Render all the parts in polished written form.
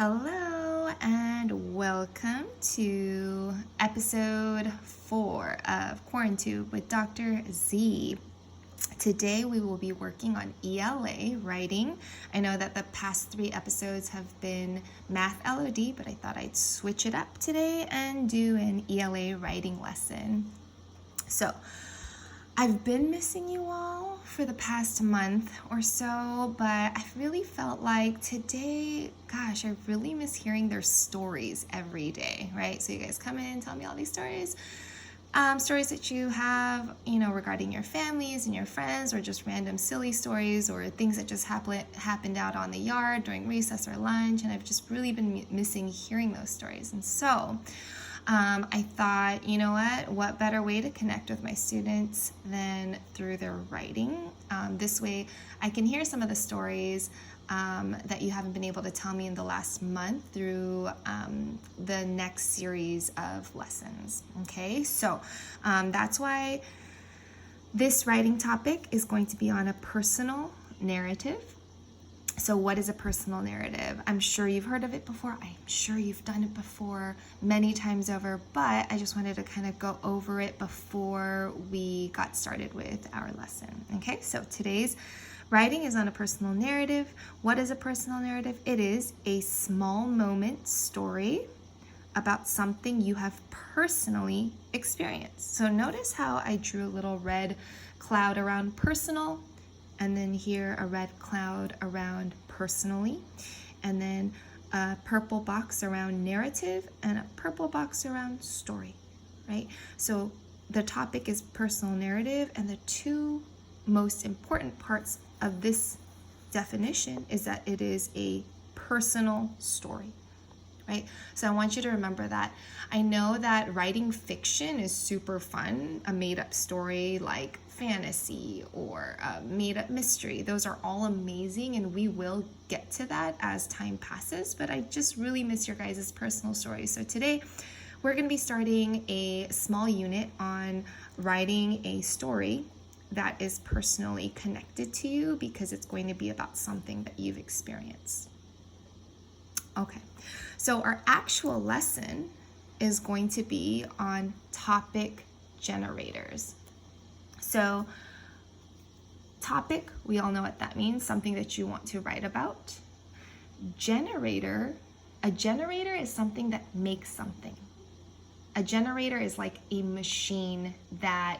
Hello and welcome to episode 4 of QuaranTUBE with Dr. Z. Today we will be working on ELA writing. I know that the past 3 episodes have been math LOD, but I thought I'd switch it up today and do an ELA writing lesson. So I've been missing you all for the past month or so, but I really felt like today, gosh, I really miss hearing their stories every day, right? So you guys come in, tell me all these stories. Stories that you have, regarding your families and your friends, or just random silly stories or things that just happened out on the yard during recess or lunch. And I've just really been missing hearing those stories. And so I thought, what better way to connect with my students than through their writing? This way I can hear some of the stories that you haven't been able to tell me in the last month through the next series of lessons. Okay, so that's why this writing topic is going to be on a personal narrative. So what is a personal narrative? I'm sure you've heard of it before. I'm sure you've done it before many times over, but I just wanted to kind of go over it before we got started with our lesson. Okay, so today's writing is on a personal narrative. What is a personal narrative? It is a small moment story about something you have personally experienced. So notice how I drew a little red cloud around personal, and then here a red cloud around personally, and then a purple box around narrative and a purple box around story, right? So the topic is personal narrative, and the two most important parts of this definition is that it is a personal story, right? So I want you to remember that. I know that writing fiction is super fun, a made-up story like fantasy or a made-up mystery. Those are all amazing, and we will get to that as time passes, but I just really miss your guys' personal stories. So today we're going to be starting a small unit on writing a story that is personally connected to you, because it's going to be about something that you've experienced. Okay, so our actual lesson is going to be on topic generators. So topic, we all know what that means, something that you want to write about. Generator, a generator is something that makes something. A generator is like a machine that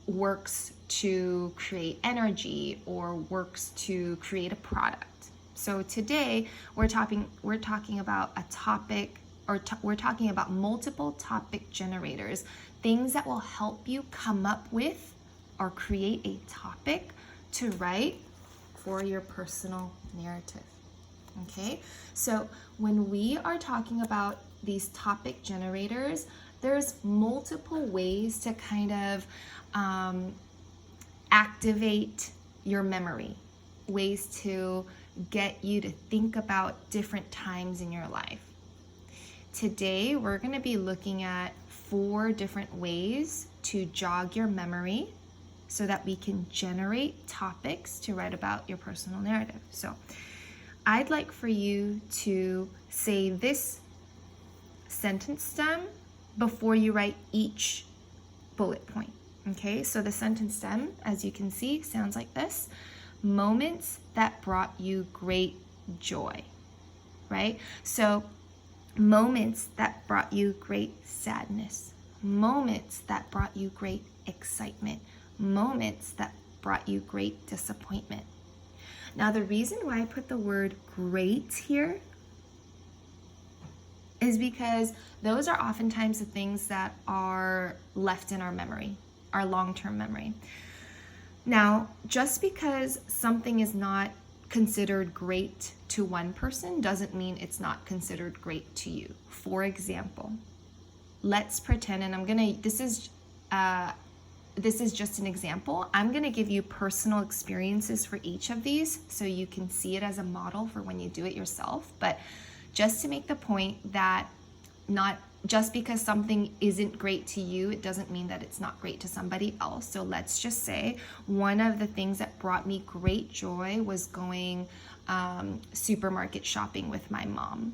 works to create energy or works to create a product. So today we're talking about a topic, or we're talking about multiple topic generators, things that will help you come up with or create a topic to write for your personal narrative. Okay, so when we are talking about these topic generators, there's multiple ways to kind of activate your memory, ways to get you to think about different times in your life. Today, we're going to be looking at 4 different ways to jog your memory so that we can generate topics to write about your personal narrative. So I'd like for you to say this sentence stem before you write each bullet point. Okay, so the sentence stem, as you can see, sounds like this: moments that brought you great joy, right? So moments that brought you great sadness, moments that brought you great excitement, moments that brought you great disappointment. Now, the reason why I put the word great here is because those are oftentimes the things that are left in our memory, our long-term memory. Now, just because something is not considered great to one person doesn't mean it's not considered great to you. For example, let's pretend, and this is just an example. I'm gonna give you personal experiences for each of these so you can see it as a model for when you do it yourself. But just to make the point that not just because something isn't great to you, it doesn't mean that it's not great to somebody else. So let's just say one of the things that brought me great joy was going supermarket shopping with my mom.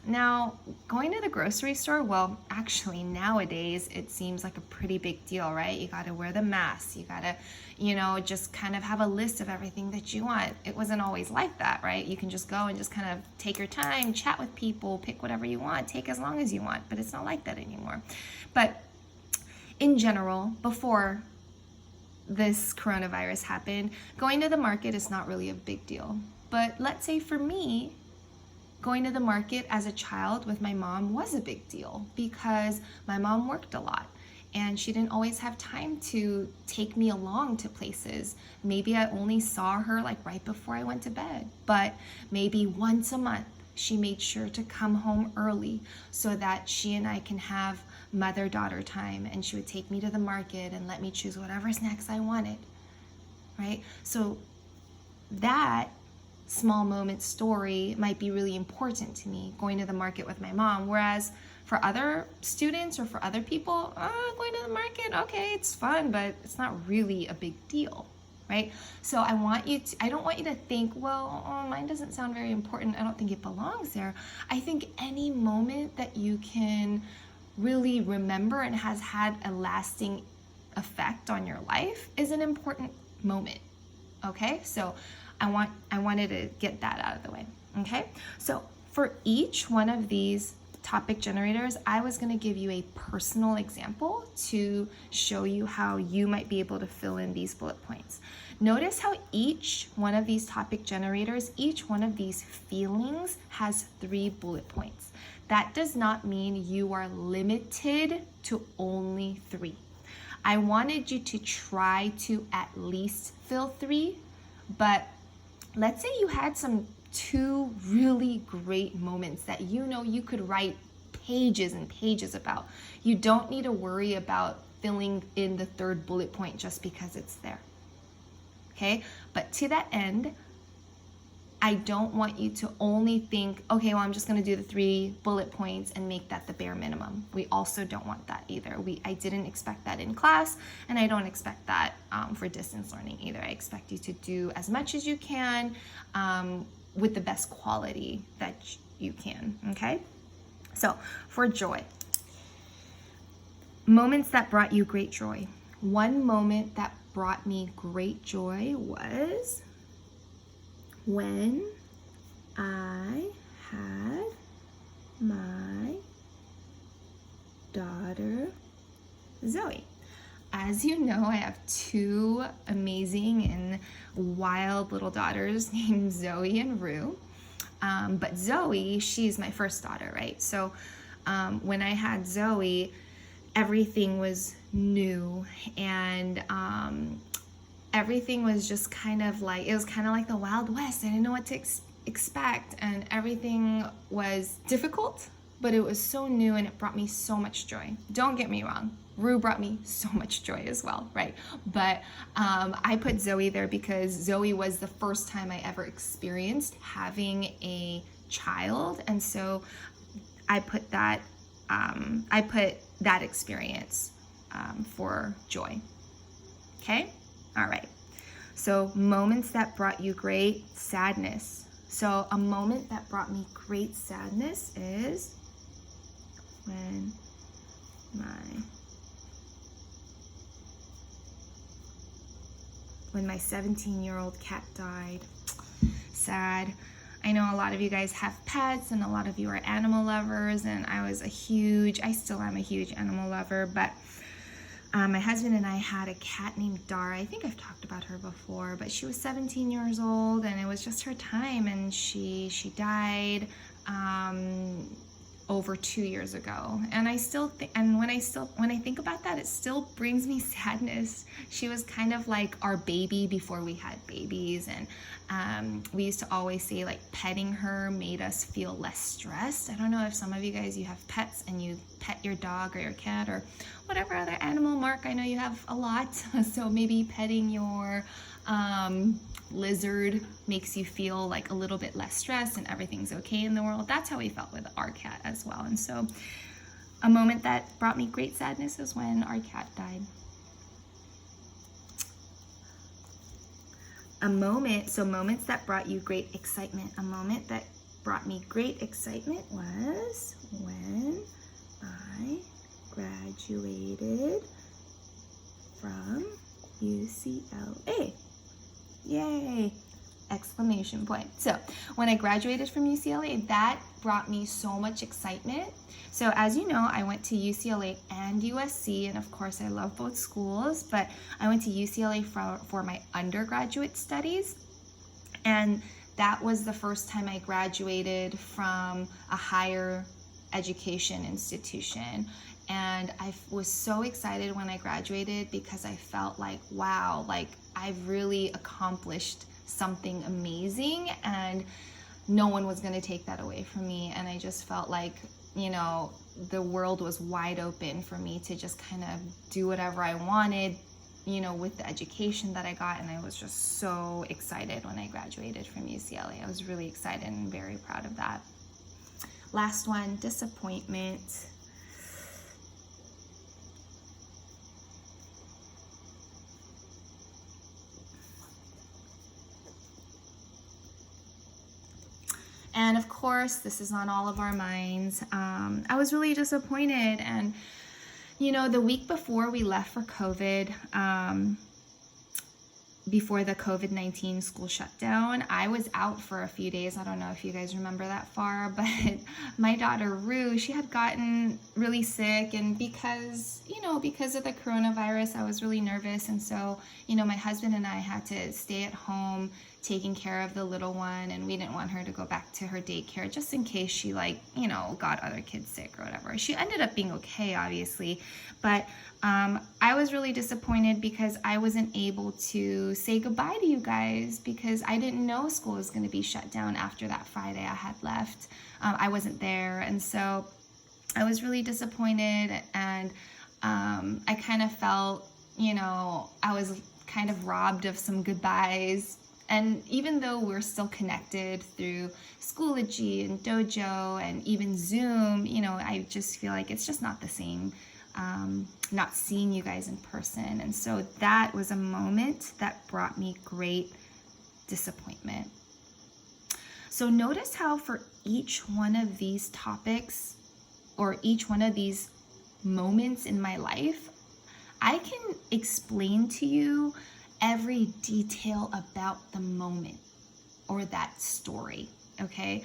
Now, going to the grocery store, well, actually nowadays it seems like a pretty big deal, right? You got to wear the mask. You got to, just kind of have a list of everything that you want. It wasn't always like that, right? You can just go and just kind of take your time, chat with people, pick whatever you want, take as long as you want, but it's not like that anymore. But in general, before this coronavirus happened, going to the market is not really a big deal. But let's say for me, going to the market as a child with my mom was a big deal because my mom worked a lot and she didn't always have time to take me along to places. Maybe I only saw her like right before I went to bed, but maybe once a month she made sure to come home early so that she and I can have mother-daughter time, and she would take me to the market and let me choose whatever snacks I wanted, right? So that small moment story might be really important to me, going to the market with my mom. Whereas for other students or for other people, going to the market, okay, it's fun, but it's not really a big deal, right? So I don't want you to think, well, mine doesn't sound very important, I don't think it belongs there. I think any moment that you can really remember and has had a lasting effect on your life is an important moment, okay? So I wanted to get that out of the way, okay? So for each one of these topic generators, I was gonna give you a personal example to show you how you might be able to fill in these bullet points. Notice how each one of these topic generators, each one of these feelings has 3 bullet points. That does not mean you are limited to only 3. I wanted you to try to at least fill 3, but let's say you had 2 really great moments that you could write pages and pages about. You don't need to worry about filling in the 3rd bullet point just because it's there. Okay? But to that end, I don't want you to only think, okay, well, I'm just going to do the 3 bullet points and make that the bare minimum. We also don't want that either. I didn't expect that in class, and I don't expect that for distance learning either. I expect you to do as much as you can with the best quality that you can, okay? So for joy, moments that brought you great joy. One moment that brought me great joy was when I had my daughter, Zoe. As you know, I have 2 amazing and wild little daughters named Zoe and Rue. But Zoe, she's my first daughter, right? So when I had Zoe, everything was new, and everything was just kind of like, it was kind of like the Wild West. I didn't know what to expect, and everything was difficult, but it was so new and it brought me so much joy. Don't get me wrong, Rue brought me so much joy as well, right? But I put Zoe there because Zoe was the first time I ever experienced having a child, and so I put that experience for joy. Okay? All right. So moments that brought you great sadness. So a moment that brought me great sadness is when my 17-year-old cat died. Sad. I know a lot of you guys have pets and a lot of you are animal lovers, and I still am a huge animal lover, but my husband and I had a cat named Dara. I think I've talked about her before, but she was 17 years old and it was just her time, and she died over 2 years ago. And I still think, and when I think about that, it still brings me sadness. She was kind of like our baby before we had babies, and we used to always say like petting her made us feel less stressed. I don't know if some of you guys, you have pets and you pet your dog or your cat or whatever other animal. Mark, I know you have a lot, so maybe petting your lizard makes you feel like a little bit less stressed and everything's okay in the world. That's how we felt with our cat as well. And so A moment that brought me great sadness is when our cat died. Moments that brought you great excitement. A moment that brought me great excitement was when I graduated from UCLA. Yay! Exclamation point. So when I graduated from UCLA, that brought me so much excitement. So as you know, I went to UCLA and USC, and of course I love both schools, but I went to UCLA for my undergraduate studies, and that was the first time I graduated from a higher education institution. And I was so excited when I graduated because I felt like, wow, like I've really accomplished something amazing and no one was going to take that away from me. And I just felt like, you know, the world was wide open for me to just kind of do whatever I wanted, you know, with the education that I got. And I was just so excited when I graduated from UCLA. I was really excited and very proud of that. Last one, disappointment. And of course, this is on all of our minds. I was really disappointed. And, you know, the week before we left for COVID, before the COVID-19 school shutdown, I was out for a few days. I don't know if you guys remember that far, but my daughter Rue, she had gotten really sick, and because of the coronavirus, I was really nervous. And so, you know, my husband and I had to stay at home taking care of the little one, and we didn't want her to go back to her daycare just in case she, like, you know, got other kids sick or whatever. She ended up being okay, obviously, but I was really disappointed because I wasn't able to say goodbye to you guys because I didn't know school was going to be shut down after that Friday I had left. I wasn't there, and so I was really disappointed, and I kind of felt, you know, I was kind of robbed of some goodbyes. And even though we're still connected through Schoology and Dojo and even Zoom, you know, I just feel like it's just not the same, not seeing you guys in person. And so that was a moment that brought me great disappointment. So notice how for each one of these topics or each one of these moments in my life, I can explain to you every detail about the moment or that story, okay?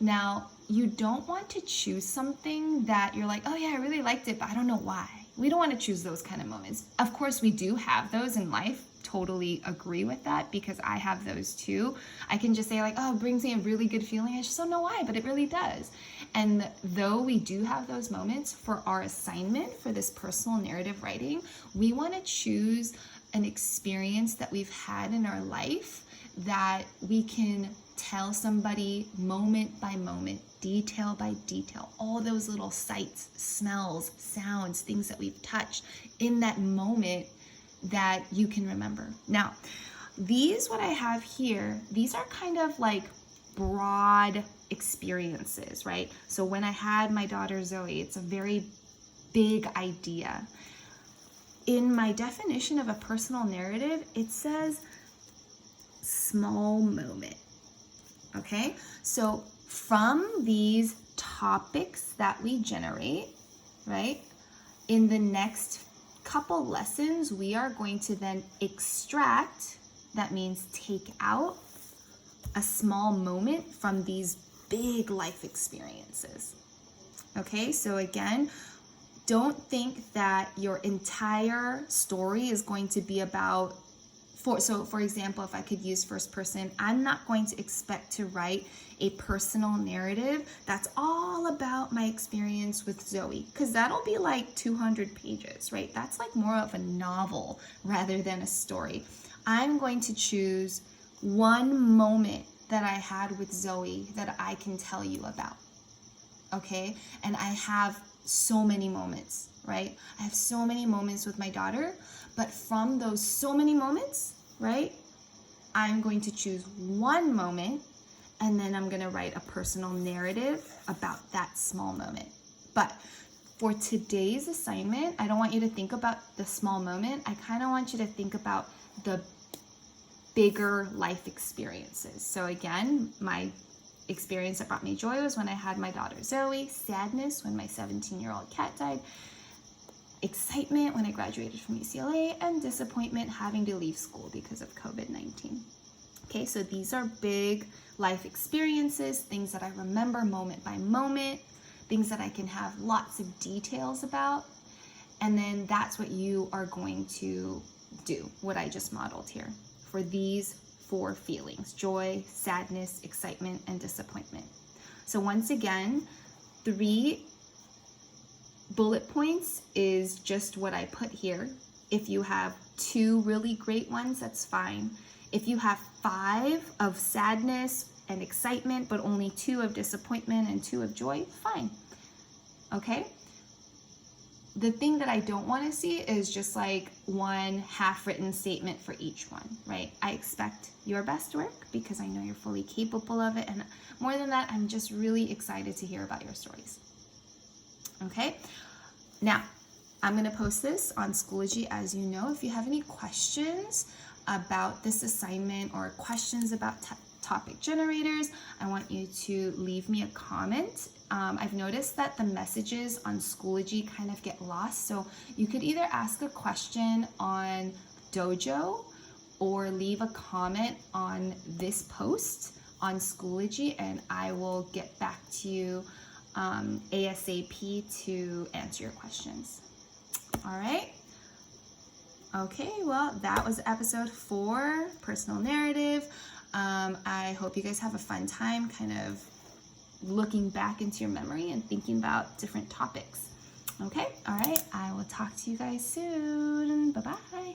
Now, you don't want to choose something that you're like, oh yeah, I really liked it, but I don't know why. We don't want to choose those kind of moments. Of course, we do have those in life. Totally agree with that because I have those too. I can just say like, oh, it brings me a really good feeling. I just don't know why, but it really does. And though we do have those moments for our assignment for this personal narrative writing, we want to choose an experience that we've had in our life that we can tell somebody moment by moment, detail by detail, all those little sights, smells, sounds, things that we've touched in that moment that you can remember. Now, what I have here, these are kind of like broad experiences, right? So when I had my daughter Zoe, it's a very big idea. In my definition of a personal narrative, it says small moment, okay? So from these topics that we generate, right, in the next couple lessons, we are going to then extract, that means take out, a small moment from these big life experiences, okay? So again, don't think that your entire story is going to be about, for example, if I could use first person, I'm not going to expect to write a personal narrative that's all about my experience with Zoe, because that'll be like 200 pages, right? That's like more of a novel rather than a story. I'm going to choose one moment that I had with Zoe that I can tell you about, okay? And I have so many moments, right? I have so many moments with my daughter, but from those so many moments, right, I'm going to choose one moment and then I'm going to write a personal narrative about that small moment. But For today's assignment, I don't want you to think about the small moment. I kind of want you to think about the bigger life experiences. So again, my experience that brought me joy was when I had my daughter Zoe, sadness when my 17-year-old cat died, excitement when I graduated from UCLA, and disappointment having to leave school because of COVID-19. Okay, so these are big life experiences, things that I remember moment by moment, things that I can have lots of details about, and then that's what you are going to do, what I just modeled here, for these 4 feelings: joy, sadness, excitement, and disappointment. So once again, 3 bullet points is just what I put here. If you have 2 really great ones, that's fine. If you have 5 of sadness and excitement, but only 2 of disappointment and 2 of joy, fine. Okay? The thing that I don't want to see is just like one half-written statement for each one, right? I expect your best work because I know you're fully capable of it. And more than that, I'm just really excited to hear about your stories. Okay? Now, I'm going to post this on Schoology, as you know. If you have any questions about this assignment or questions about topic generators, I want you to leave me a comment. I've noticed that the messages on Schoology kind of get lost, so you could either ask a question on Dojo or leave a comment on this post on Schoology, and I will get back to you ASAP to answer your questions. All right. Okay, well, that was episode 4, personal narrative. I hope you guys have a fun time kind of looking back into your memory and thinking about different topics. Okay, all right, I will talk to you guys soon. Bye-bye.